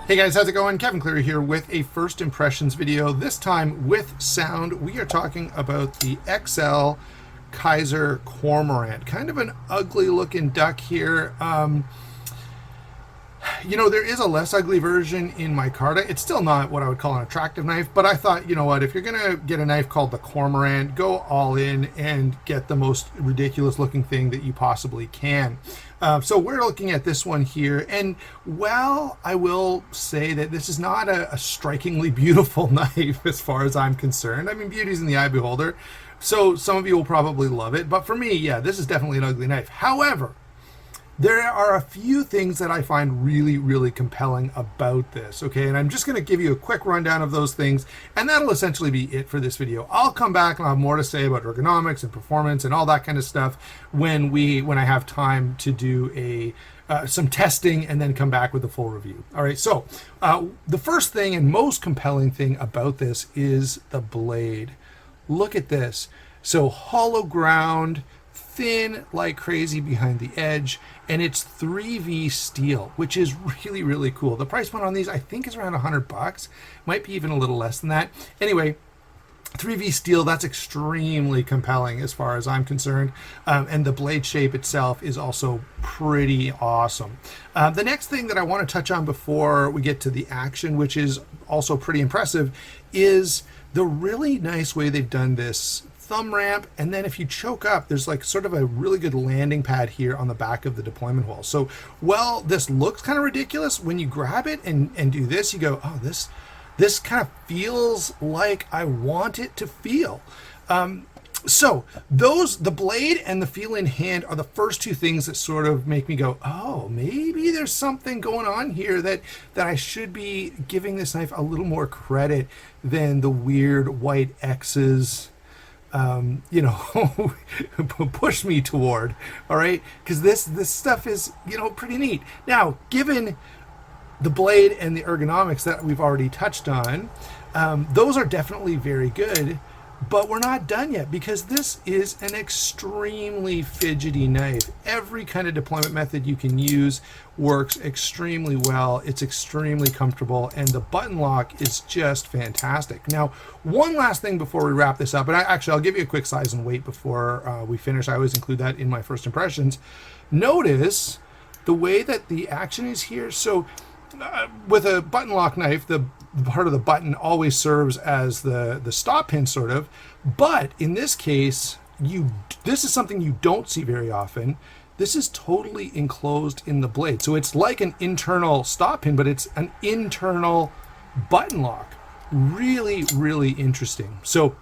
Hey guys, how's it going? Kevin Cleary here with a first impressions video. This time with sound. We are talking about the XL Kizer Cormorant. Kind of an ugly looking duck here. There is a less ugly version in micarta. It's still not what I would call an attractive knife, but I thought, you know what, if you're going to get a knife called the Cormorant, go all in and get the most ridiculous looking thing that you possibly can. So we're looking at this one here, and well, I will say that this is not a strikingly beautiful knife as far as I'm concerned. I mean, beauty's in the eye of the beholder, so some of you will probably love it, but for me, yeah, this is definitely an ugly knife. However, there are a few things that I find really, really compelling about this, okay? And I'm just going to give you a quick rundown of those things, and that'll essentially be it for this video. I'll come back and I'll have more to say about ergonomics and performance and all that kind of stuff when I have time to do some testing and then come back with a full review. All right, so the first thing and most compelling thing about this is the blade. Look at this. So hollow ground, thin like crazy behind the edge, and it's 3V steel, which is really, really cool. The price point on these I think is around $100, might be even a little less than that. Anyway, 3V steel, that's extremely compelling as far as I'm concerned, and the blade shape itself is also pretty awesome. The next thing that I want to touch on before we get to the action, which is also pretty impressive, is the really nice way they've done this thumb ramp, and then if you choke up, there's like sort of a really good landing pad here on the back of the deployment hole. So while this looks kind of ridiculous, when you grab it and do this, you go, oh, this kind of feels like I want it to feel. So the blade and the feel in hand are the first two things that sort of make me go, oh, maybe there's something going on here that I should be giving this knife a little more credit than the weird white X's push me toward. All right, because this stuff is pretty neat. Now, given the blade and the ergonomics that we've already touched on, those are definitely very good, but we're not done yet, because this is an extremely fidgety knife. Every kind of deployment method you can use works extremely well. It's extremely comfortable, and the button lock is just fantastic. Now, one last thing before we wrap this up, and I'll give you a quick size and weight before we finish. I always include that in my first impressions. Notice the way that the action is here. So with a button lock knife, the part of the button always serves as the stop pin, sort of, but in this case, this is something you don't see very often. This is totally enclosed in the blade, so it's like an internal stop pin, but it's an internal button lock. Really, really interesting. So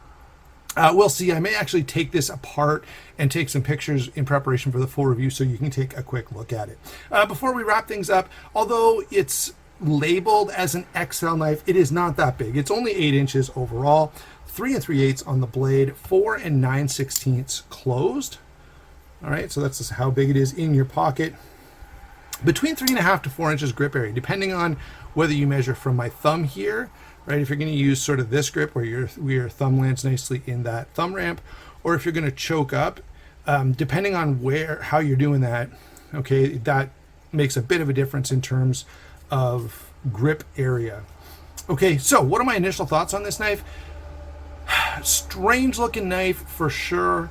we'll see. I may actually take this apart and take some pictures in preparation for the full review, so you can take a quick look at it. Before we wrap things up, although it's labeled as an XL knife, it is not that big. It's only 8 inches overall, 3 3/8 on the blade, 4 9/16 closed. All right, so that's just how big it is in your pocket. Between 3.5 to 4 inches grip area, depending on whether you measure from my thumb here, right? If you're going to use sort of this grip where your thumb lands nicely in that thumb ramp, or if you're going to choke up, depending on how you're doing that, okay, that makes a bit of a difference in terms of grip area. Okay, so what are my initial thoughts on this knife? Strange looking knife for sure,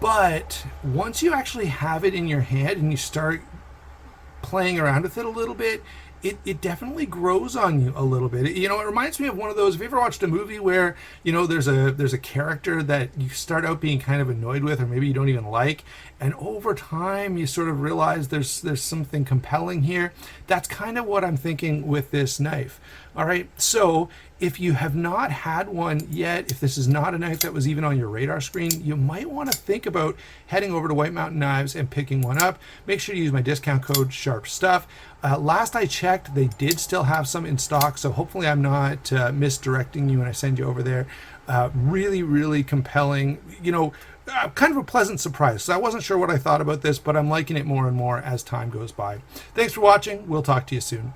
but once you actually have it in your hand and you start playing around with it a little bit, it definitely grows on you a little bit. It reminds me of one of those, have you ever watched a movie where, there's a character that you start out being kind of annoyed with, or maybe you don't even like, and over time you sort of realize there's something compelling here? That's kind of what I'm thinking with this knife. All right, so if you have not had one yet, if this is not a knife that was even on your radar screen, you might want to think about heading over to White Mountain Knives and picking one up. Make sure you use my discount code SHARPSTUFF. Last I checked, they did still have some in stock, so hopefully I'm not misdirecting you when I send you over there. Really, really compelling, kind of a pleasant surprise. So I wasn't sure what I thought about this, but I'm liking it more and more as time goes by. Thanks for watching. We'll talk to you soon.